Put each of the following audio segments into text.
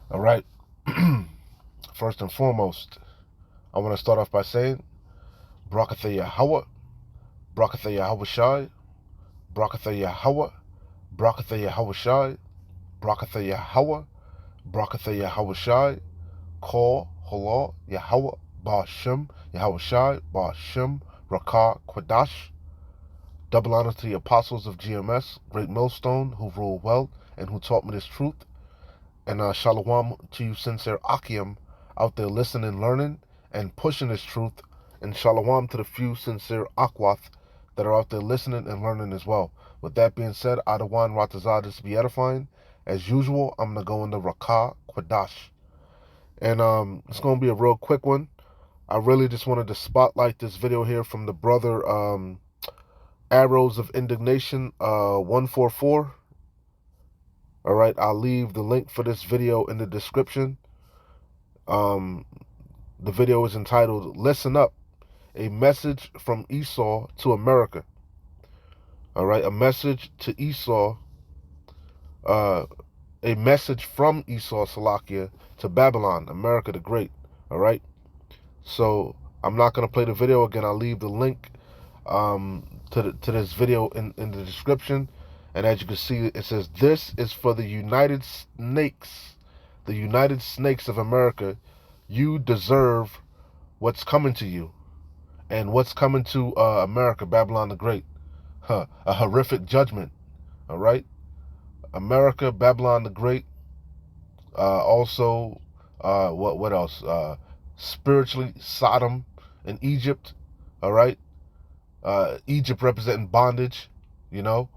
All right. First and foremost, I want to start off by saying, Brakatha Yahweh, Brakatha Yahweh Shai, Brakatha Yahweh, Brakatha Yahweh Shai, Brakatha Yahweh, Brakatha Yahweh Shai, Kol, Halal, Yahweh, Ba'ashem, Yahweh Shai, Ba'ashem, Rakah, Quadash. Double honor to the apostles of GMS, Great Millstone, who rule well and who taught me this truth. And shalom to you sincere Akim out there listening, learning, and pushing this truth. And shalom to the few sincere Akwath that are out there listening and learning as well. With that being said, Adawan Ratazah, this be edifying. As usual, I'm going to go into Rakah Quadash. And it's going to be a real quick one. I really just wanted to spotlight this video here from the brother Arrows of Indignation 144. All right, I'll leave the link for this video in the description. The video is entitled "Listen Up: A Message from Esau to America." All right, a message to Esau, a message from Esau Salakia to Babylon, America the Great. All right, so I'm not gonna play the video again. I'll leave the link to this video in the description. And as you can see, it says, "This is for the United Snakes, the United Snakes of America. You deserve what's coming to you." And what's coming to America, Babylon the Great? A horrific judgment. All right? America, Babylon the Great. Also, what else? Spiritually, Sodom and Egypt. All right? Egypt representing bondage, you know.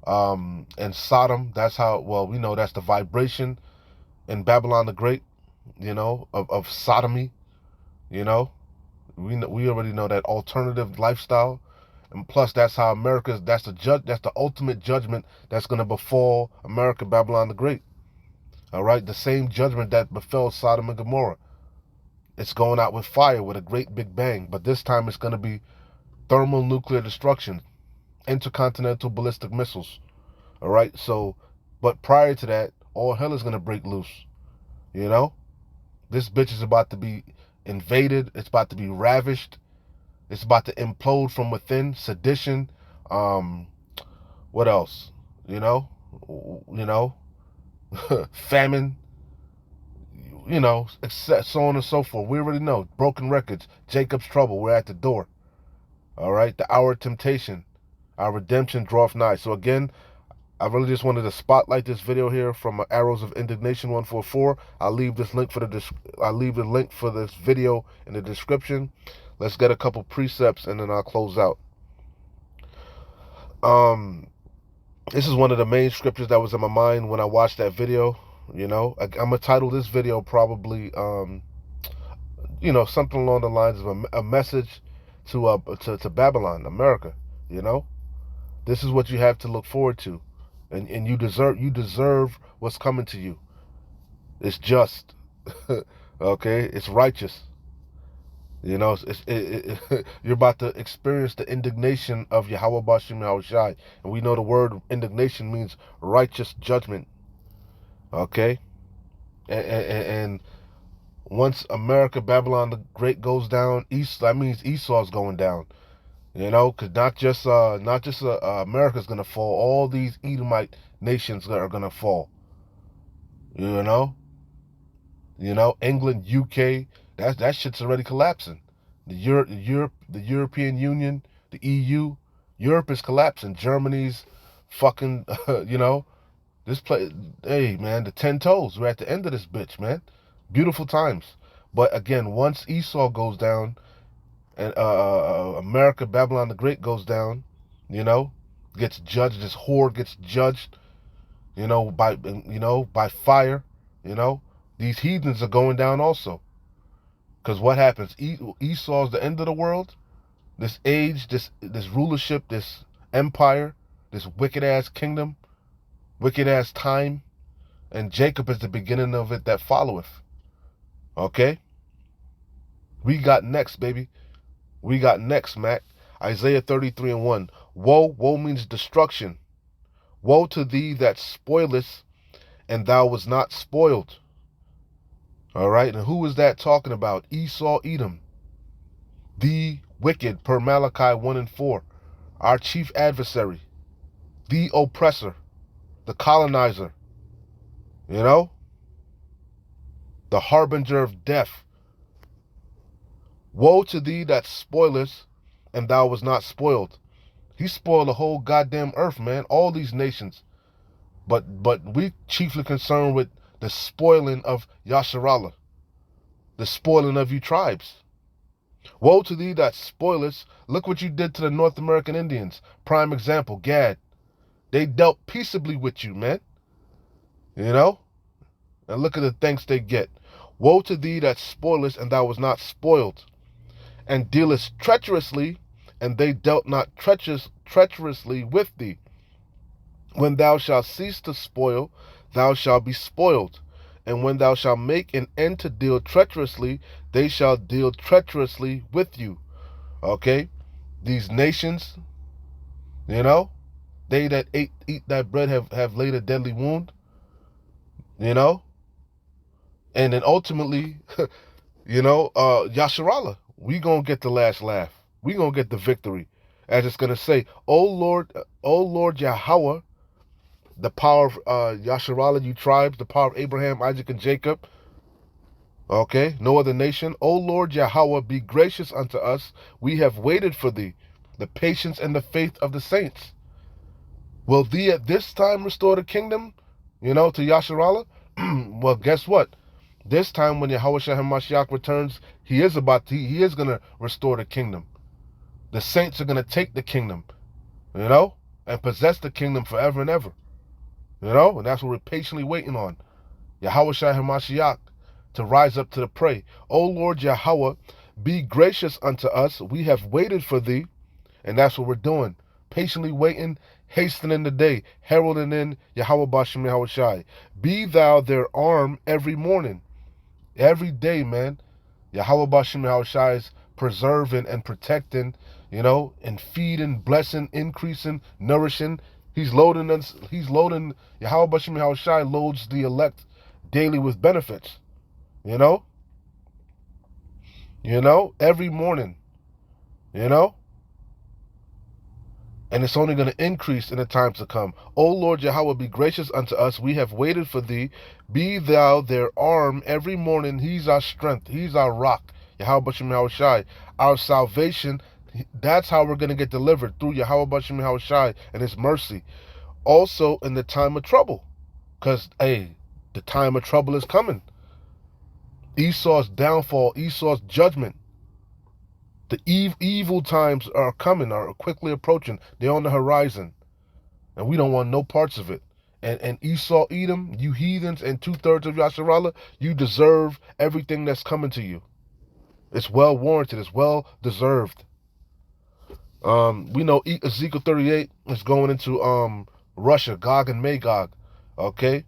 And Sodom, that's how, well, we know that's the vibration in Babylon the Great, you know, of sodomy, you know. We already know that alternative lifestyle. And plus, that's how America's, that's the ultimate judgment that's going to befall America, Babylon the Great. All right? The same judgment that befell Sodom and Gomorrah. It's going out with fire, with a great big bang. But this time it's going to be thermonuclear destruction, intercontinental ballistic missiles. All right? So, but prior to that, all hell is going to break loose. You know? This bitch is about to be invaded. It's about to be ravished. It's about to implode from within. Sedition. What else? You know, famine. You know, so on and so forth. We already know. Broken records. Jacob's trouble. We're at the door. All right. The hour of temptation. Our redemption draweth nigh. So again, I really just wanted to spotlight this video here from Arrows of Indignation 144. I'll leave this link for this video in the description. Let's get a couple precepts and then I'll close out. This is one of the main scriptures that was in my mind when I watched that video. You know, I'm gonna title this video probably, you know, something along the lines of a message to Babylon, America. You know, this is what you have to look forward to, and you deserve what's coming to you. It's just, okay. It's righteous. You know, you're about to experience the indignation of Yahweh Bashim Yahushai. And we know the word indignation means righteous judgment. Okay? And once America, Babylon the Great goes down, that means Esau's going down. You know, because not just America's going to fall. All these Edomite nations are going to fall. You know? England, UK, that shit's already collapsing. The European Union, the EU, Europe is collapsing. Germany's fucking, this place. Hey, man, the 10 toes. We're at the end of this bitch, man. Beautiful times. But again, once Esau goes down and America, Babylon the Great goes down, gets judged. This horde gets judged, by fire, These heathens are going down also. Because what happens? Esau's the end of the world. This age, this rulership, this empire, this wicked ass kingdom, wicked ass time, and Jacob is the beginning of it that followeth. Okay? We got next, baby. We got next, Mac. Isaiah 33:1. Woe means destruction. Woe to thee that spoilest, and thou was not spoiled. All right, and who is that talking about? Esau, Edom, the wicked, per Malachi 1 and 4, our chief adversary, the oppressor, the colonizer, you know, the harbinger of death. Woe to thee that spoilest, and thou was not spoiled. He spoiled the whole goddamn earth, man, all these nations. But we chiefly concerned with the spoiling of Yasharallah, the spoiling of you tribes. Woe to thee that spoilest. Look what you did to the North American Indians. Prime example, Gad. They dealt peaceably with you, man. You know? And look at the thanks they get. Woe to thee that spoilest, and thou was not spoiled, and dealest treacherously, and they dealt not treacherously with thee. When thou shalt cease to spoil, thou shalt be spoiled. And when thou shalt make an end to deal treacherously, they shall deal treacherously with you. Okay? These nations, you know, they that eat that bread have laid a deadly wound, you know? And then ultimately, Yasharallah, we gonna get the last laugh. We gonna get the victory. As it's gonna say, O Lord Yahweh, the power of Yasharallah, you tribes, the power of Abraham, Isaac, and Jacob. Okay, no other nation. O Lord Yahweh, be gracious unto us. We have waited for thee, the patience and the faith of the saints. Will thee at this time restore the kingdom, to Yasharallah? Well, guess what? This time when Yahweh Mashiach returns, he is going to restore the kingdom. The saints are going to take the kingdom, and possess the kingdom forever and ever. And that's what we're patiently waiting on. Yahweh Mashiach to rise up to the prey. O Lord Yahweh, be gracious unto us. We have waited for thee, and that's what we're doing. Patiently waiting, hastening the day, heralding in Yahweh Bashem Yahweh Shai. Be thou their arm every morning. Every day, man. Yahweh Bashem Yahweh Shai is preserving and protecting, and feeding, blessing, increasing, nourishing. He's loading us. Yahweh Bashem Yahweh Shai loads the elect daily with benefits. Every morning. And it's only going to increase in the times to come. O Lord Yahweh, be gracious unto us. We have waited for thee. Be thou their arm every morning. He's our strength. He's our rock. Yahweh Bashem Yahweh Shai. Our salvation, that's how we're going to get delivered, through Yahweh Bashem Yahweh Shai and his mercy. Also in the time of trouble. Because, the time of trouble is coming. Esau's downfall, Esau's judgment. The evil times are coming, are quickly approaching. They're on the horizon. And we don't want no parts of it. And Esau, Edom, you heathens, and 2/3 of Yasharallah, you deserve everything that's coming to you. It's well warranted. It's well deserved. We know Ezekiel 38 is going into Russia, Gog and Magog. Okay?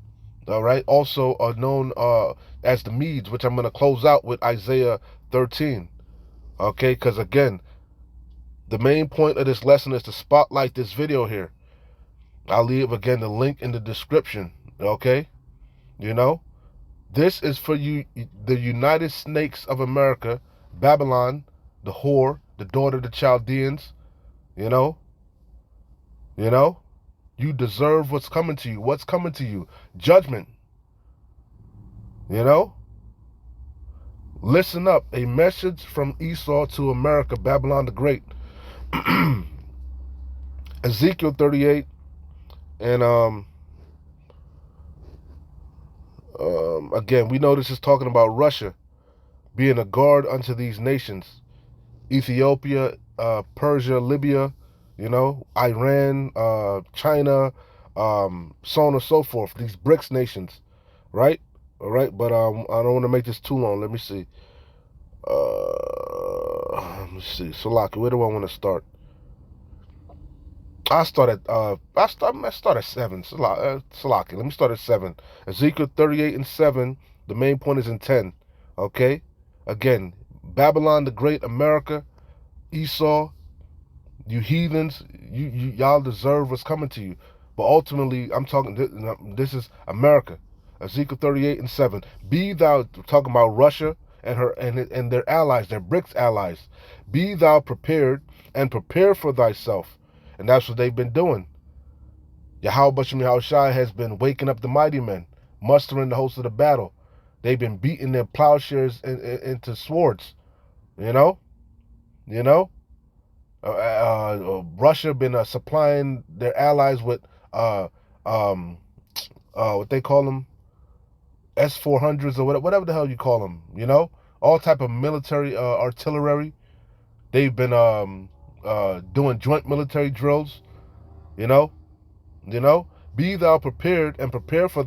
All right? Also known as the Medes, which I'm going to close out with Isaiah 13. Okay, because again, the main point of this lesson is to spotlight this video here. I'll leave again the link in the description. Okay, this is for you, the United Snakes of America, Babylon, the whore, the daughter of the Chaldeans. You deserve what's coming to you. What's coming to you? Judgment. Listen up, a message from Esau to America, Babylon the Great. Ezekiel 38, and again, we know this is talking about Russia being a guard unto these nations. Ethiopia, Persia, Libya, Iran, China, so on and so forth. These BRICS nations, right? All right, but I don't want to make this too long. Let me see. Salaki, where do I want to start? I start at 7. Salaki, let me start at 7. Ezekiel 38 and 7. The main point is in 10. Okay, again, Babylon the Great, America, Esau, you heathens, y'all deserve what's coming to you. But ultimately, I'm talking. This is America. Ezekiel 38:7. Be thou, talking about Russia and her and their allies, their BRICS allies. Be thou prepared and prepare for thyself. And that's what they've been doing. Yahweh Bashem Yahushai has been waking up the mighty men, mustering the host of the battle. They've been beating their plowshares into swords. You know? You know? Russia been supplying their allies with what they call them, S-400s or whatever the hell you call them. You know, all type of military artillery. They've been doing joint military drills. You know, be thou prepared and prepare for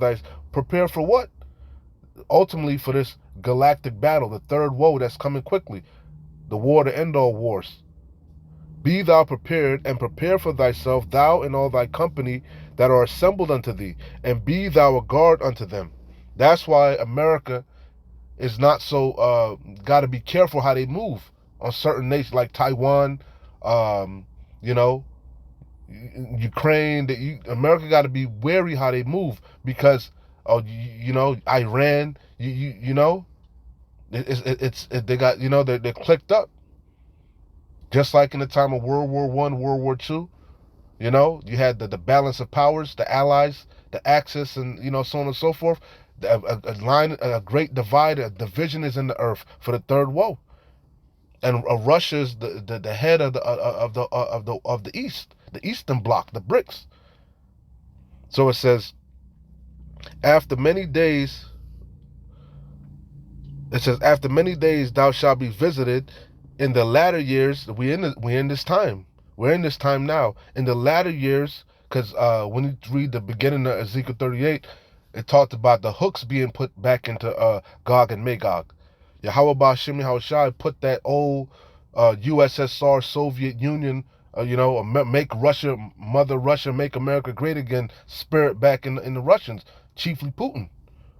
prepare for what? Ultimately for this galactic battle, the third woe that's coming quickly, the war to end all wars. Be thou prepared and prepare for thyself, thou and all thy company that are assembled unto thee, and be thou a guard unto them. That's why America is not so got to be careful how they move on certain nations like Taiwan, you know, Ukraine. America got to be wary how they move because you know, Iran. You know, they got, you know, they're clicked up. Just like in the time of World War I, World War II, you know, you had the balance of powers, the Allies, the Axis, and, you know, so on and so forth. A great divide, a division is in the earth for the third woe, and Russia's the head of the East, the Eastern Bloc, the BRICS. So it says, after many days. It says, after many days thou shalt be visited. In the latter years, we in this time. We're in this time now. In the latter years, because when you read the beginning of Ezekiel 38, it talked about the hooks being put back into Gog and Magog. Yahweh Ba'Shem Yahushai put that old USSR, Soviet Union, you know, make Russia, Mother Russia, make America great again, spirit back in the Russians, chiefly Putin.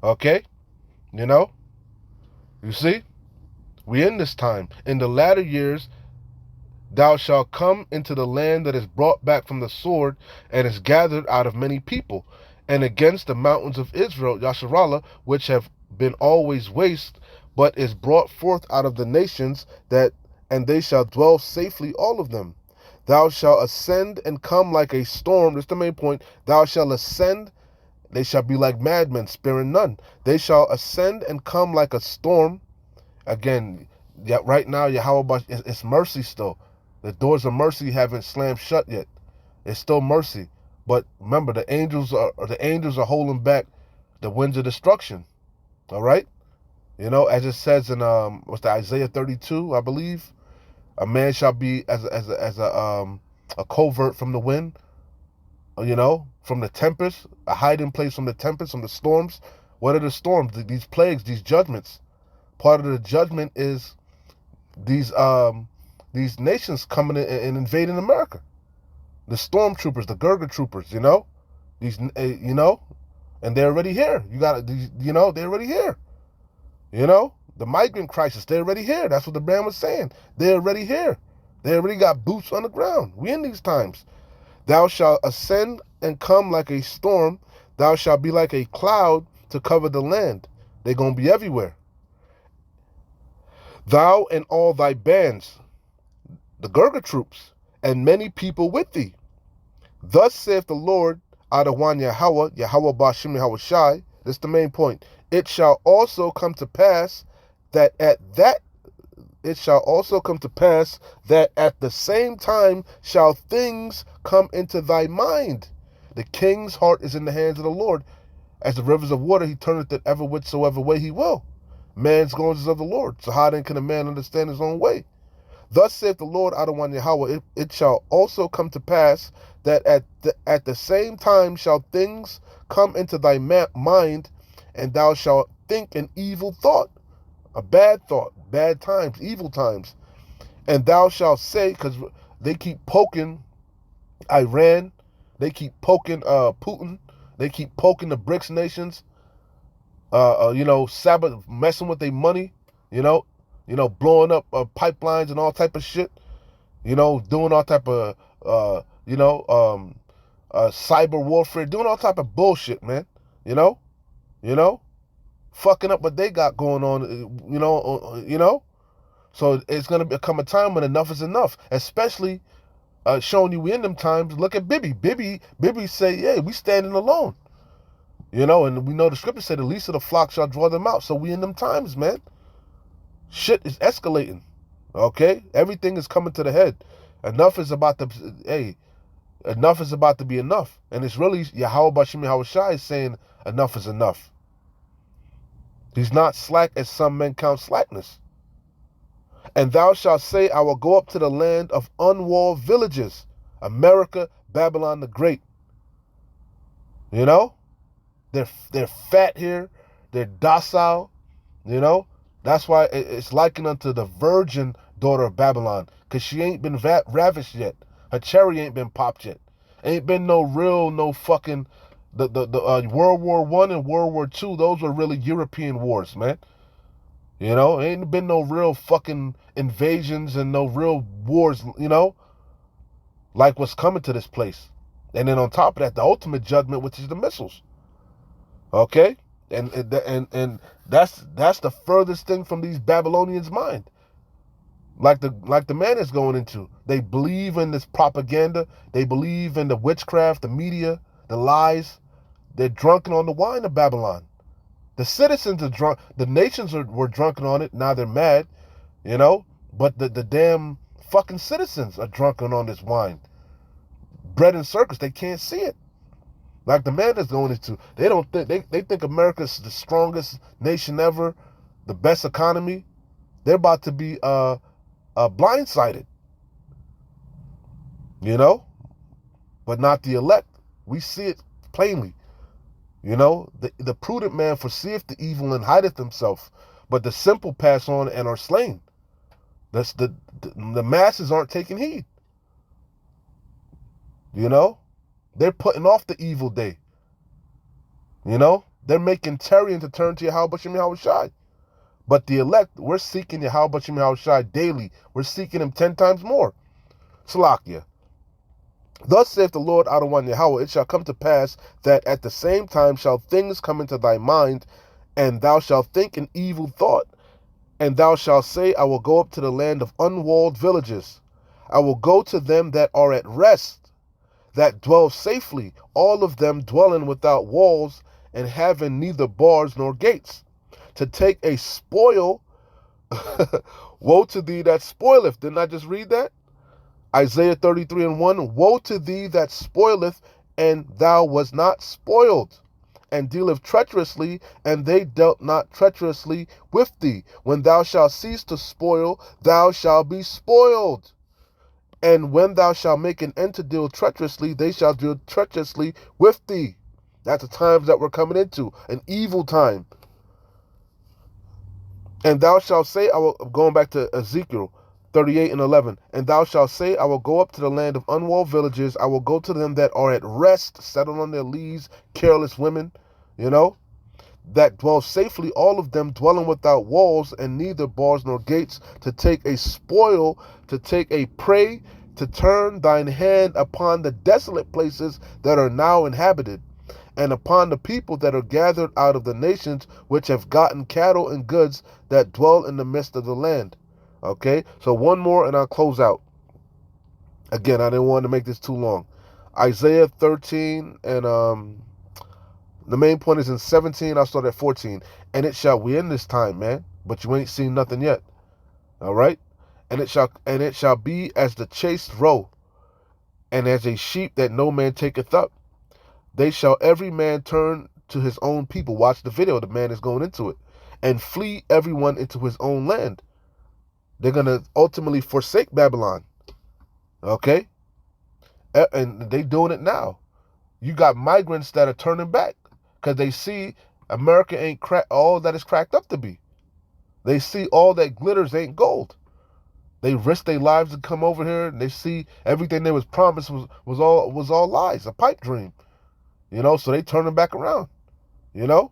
Okay? You know? You see? We in this time. In the latter years, thou shalt come into the land that is brought back from the sword and is gathered out of many people, and against the mountains of Israel, Yasharallah, which have been always waste, but is brought forth out of the nations, and they shall dwell safely, all of them. Thou shalt ascend and come like a storm. That's the main point. Thou shalt ascend. They shall be like madmen, sparing none. They shall ascend and come like a storm. Again, yeah, right now, Yahweh, it's mercy still. The doors of mercy haven't slammed shut yet. It's still mercy. But remember, the angels are holding back the winds of destruction. All right? You know, as it says in what's that, Isaiah 32, I believe. A man shall be as a covert from the wind, you know, from the tempest, a hiding place from the tempest, from the storms. What are the storms? These plagues, these judgments. Part of the judgment is these nations coming in and invading America. The stormtroopers, the Gurga troopers, you know, you know, and they're already here. You got these, you know, they're already here. You know, the migrant crisis, they're already here. That's what the man was saying. They're already here. They already got boots on the ground. We in these times. Thou shalt ascend and come like a storm. Thou shalt be like a cloud to cover the land. They're gonna be everywhere. Thou and all thy bands, the Gurga troops, and many people with thee. Thus saith the Lord, Adawan Yahweh, Yahweh Ba'Shem Yahushai. This is the main point. It shall also come to pass that at the same time shall things come into thy mind. The king's heart is in the hands of the Lord. As the rivers of water, he turneth it ever whithersoever way he will. Man's goings is of the Lord. So how then can a man understand his own way? Thus saith the Lord, Adonai Yahweh, it shall also come to pass that at the same time shall things come into thy mind, and thou shalt think an evil thought, a bad thought, bad times, evil times. And thou shalt say, because they keep poking Iran, they keep poking Putin, they keep poking the BRICS nations, you know, messing with their money, you know, blowing up pipelines and all type of shit, you know, doing all type of, cyber warfare, doing all type of bullshit, man, you know. you know, fucking up what they got going on, you know. So it's gonna become a time when enough is enough, especially showing you we in them times. Look at Bibi. Bibi say, "Yeah, we standing alone," you know, and we know the scripture said, "The least of the flock shall draw them out." So we in them times, man. Shit is escalating. Okay, everything is coming to the head. Enough is about to, hey, enough is about to be enough, and it's really Yahweh Bashim Yahweh Shai is saying enough is enough. He's not slack as some men count slackness. And thou shalt say, I will go up to the land of unwalled villages, America, Babylon the Great. You know, they're fat here, they're docile. You know, that's why it's likened unto the virgin daughter of Babylon, because she ain't been ravished yet. Her cherry ain't been popped yet. Ain't been no fucking the World War I and World War II. Those were really European wars, man. You know, ain't been no real fucking invasions and no real wars. You know, like what's coming to this place. And then on top of that, the ultimate judgment, which is the missiles. Okay, and that's the furthest thing from these Babylonians' mind. Like the man is going into. They believe in this propaganda. They believe in the witchcraft, the media, the lies. They're drunken on the wine of Babylon. The citizens are drunk. The nations were drunken on it. Now they're mad, you know. But the damn fucking citizens are drunken on this wine. Bread and circus. They can't see it. Like the man is going into. They don't think they think America's the strongest nation ever, the best economy. They're about to be blindsided, you know, but not the elect. We see it plainly. You know, the prudent man foreseeth the evil and hideth himself, but the simple pass on and are slain. That's the masses aren't taking heed. You know, they're putting off the evil day. You know, they're making Tyrion to turn to Yahweh Bashim Yahweh Shai. But the elect, we're seeking Yahweh Bashim Yahweh Shai daily. We're seeking him 10 times more. Salakia. Thus saith the Lord Adonai Yahweh, it shall come to pass that at the same time shall things come into thy mind, and thou shalt think an evil thought, and thou shalt say, I will go up to the land of unwalled villages. I will go to them that are at rest, that dwell safely, all of them dwelling without walls, and having neither bars nor gates, to take a spoil. Woe to thee that spoileth. Didn't I just read that? Isaiah 33:1, woe to thee that spoileth, and thou was not spoiled, and dealeth treacherously, and they dealt not treacherously with thee. When thou shalt cease to spoil, thou shalt be spoiled. And when thou shalt make an end to deal treacherously, they shall deal treacherously with thee. That's the times that we're coming into, an evil time. And thou shalt say, going back to Ezekiel 38:11, and thou shalt say, I will go up to the land of unwalled villages. I will go to them that are at rest, settled on their leaves, careless women, you know, that dwell safely, all of them dwelling without walls and neither bars nor gates, to take a spoil, to take a prey, to turn thine hand upon the desolate places that are now inhabited, and upon the people that are gathered out of the nations, which have gotten cattle and goods, that dwell in the midst of the land. Okay, so one more and I'll close out. Again, I didn't want to make this too long. Isaiah 13 and the main point is in 17. I'll start at 14. And it shall, we in this time, man, but you ain't seen nothing yet. All right, and it shall be as the chased roe, and as a sheep that no man taketh up. They shall every man turn to his own people. Watch the video. The man is going into it, and flee everyone into his own land. They're going to ultimately forsake Babylon. Okay? And they doing it now. You got migrants that are turning back because they see America ain't all that it's cracked up to be. They see all that glitters ain't gold. They risk their lives to come over here, and they see everything they was promised was all lies, a pipe dream. You know, so they turning back around. You know?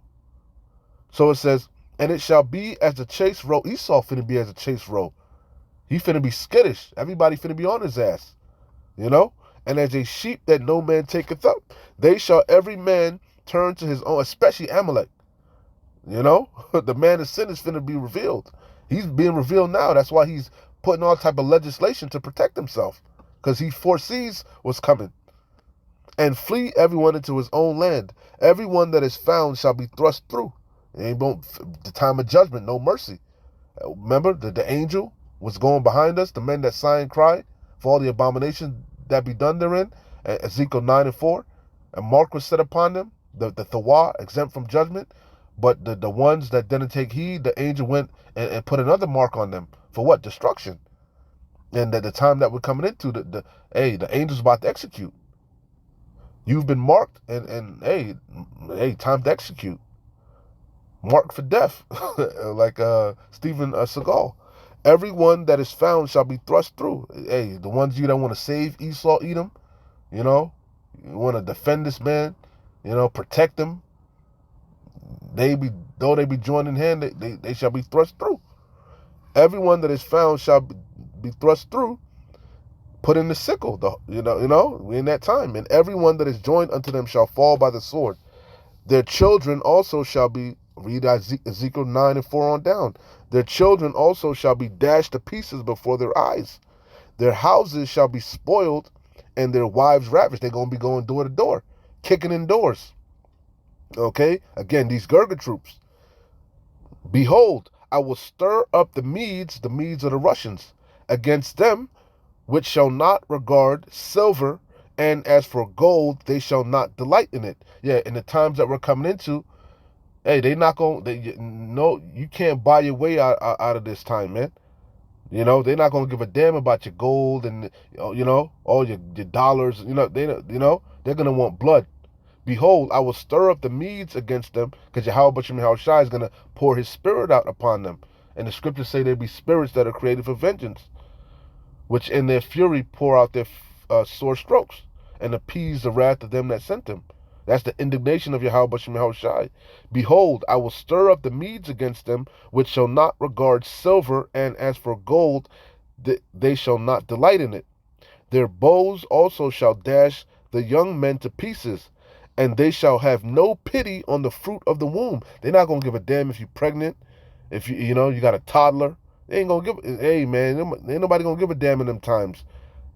So it says, and it shall be as the chase roe. Esau finna be as a chase roe. He finna be skittish. Everybody finna be on his ass. You know? And as a sheep that no man taketh up, they shall every man turn to his own, especially Amalek. You know, the man of sin is finna be revealed. He's being revealed now. That's why he's putting all type of legislation to protect himself, because he foresees what's coming. And flee everyone into his own land. Everyone that is found shall be thrust through. It ain't the time of judgment, no mercy. Remember, the angel was going behind us, the men that sigh and cry for all the abominations that be done therein, Ezekiel 9 and 4. And mark was set upon them, the Thawah, exempt from judgment. But the ones that didn't take heed, the angel went and put another mark on them. For what? Destruction. And at the time that we're coming into, the angel's about to execute. You've been marked, and hey, time to execute. Marked for death, like Steven Seagal. Everyone that is found shall be thrust through. Hey, the ones you don't want to save Esau, Edom, you know, you want to defend this man, you know, protect them. Though they be joined in hand, they shall be thrust through. Everyone that is found shall be thrust through. Put in the sickle, we in that time, and everyone that is joined unto them shall fall by the sword. Their children also shall be, read Ezekiel 9 and 4 on down. Their children also shall be dashed to pieces before their eyes. Their houses shall be spoiled and their wives ravished. They're going to be going door to door, kicking in doors. Okay? Again, these Gurga troops. Behold, I will stir up the Medes of the Russians, against them, which shall not regard silver, and as for gold, they shall not delight in it. Yeah, in the times that we're coming into, hey, they not going to, no, you can't buy your way out of this time, man. You know, they're not going to give a damn about your gold and, all your dollars. They're going to want blood. Behold, I will stir up the Medes against them, because Yahweh Bashim Yahushai is going to pour his spirit out upon them. And the scriptures say there be spirits that are created for vengeance, which in their fury pour out their sore strokes, and appease the wrath of them that sent them. That's the indignation of Yahweh Bashim Yahushai. Behold, I will stir up the Medes against them, which shall not regard silver, and as for gold, they shall not delight in it. Their bows also shall dash the young men to pieces, and they shall have no pity on the fruit of the womb. They're not going to give a damn if you're pregnant, if you got a toddler. They ain't going to give, hey man, ain't nobody going to give a damn in them times.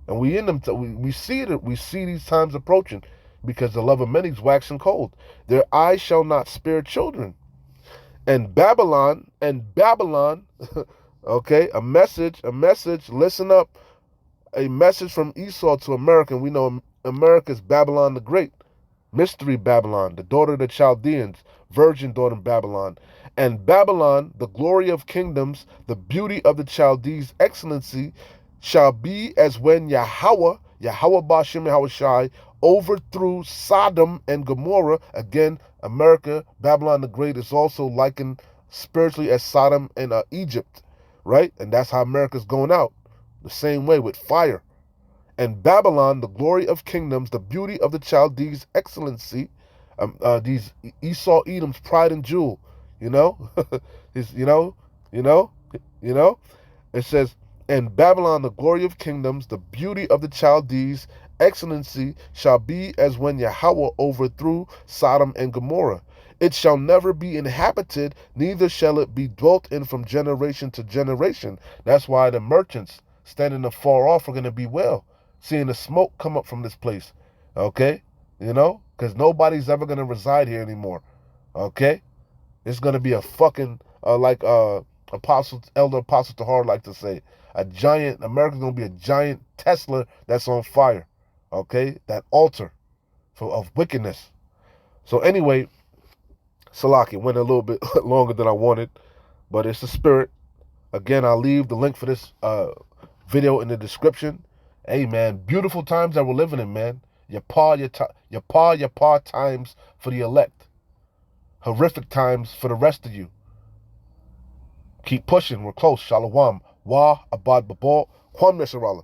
And we in them, we see it, we see these times approaching, because the love of many is waxing cold. Their eyes shall not spare children. And Babylon, okay, a message, listen up, a message from Esau to America. And we know America's Babylon the Great, mystery Babylon, the daughter of the Chaldeans, virgin daughter of Babylon. And Babylon, the glory of kingdoms, the beauty of the Chaldees' excellency, shall be as when Yahweh Bashim Yahushai, overthrew Sodom and Gomorrah. Again, America, Babylon the Great, is also likened spiritually as Sodom and Egypt, right? And that's how America's going out, the same way with fire. And Babylon, the glory of kingdoms, the beauty of the Chaldees' excellency, these Esau Edom's pride and jewel, his, it says, and Babylon, the glory of kingdoms, the beauty of the Chaldees' excellency, shall be as when Yahweh overthrew Sodom and Gomorrah. It shall never be inhabited, neither shall it be dwelt in from generation to generation. That's why the merchants standing afar off are going to bewail, seeing the smoke come up from this place. Okay? Because nobody's ever going to reside here anymore. Okay? It's going to be a fucking, elder Apostle Tahar like to say, America's going to be a giant Tesla that's on fire. Okay? That altar of wickedness. So anyway, Salaki went a little bit longer than I wanted, but it's the spirit. Again, I'll leave the link for this video in the description. Hey, man, beautiful times that we're living in, man. Yapar times for the elect. Horrific times for the rest of you. Keep pushing. We're close. Shalom. Wa abad babal. Kwam Nesharallah.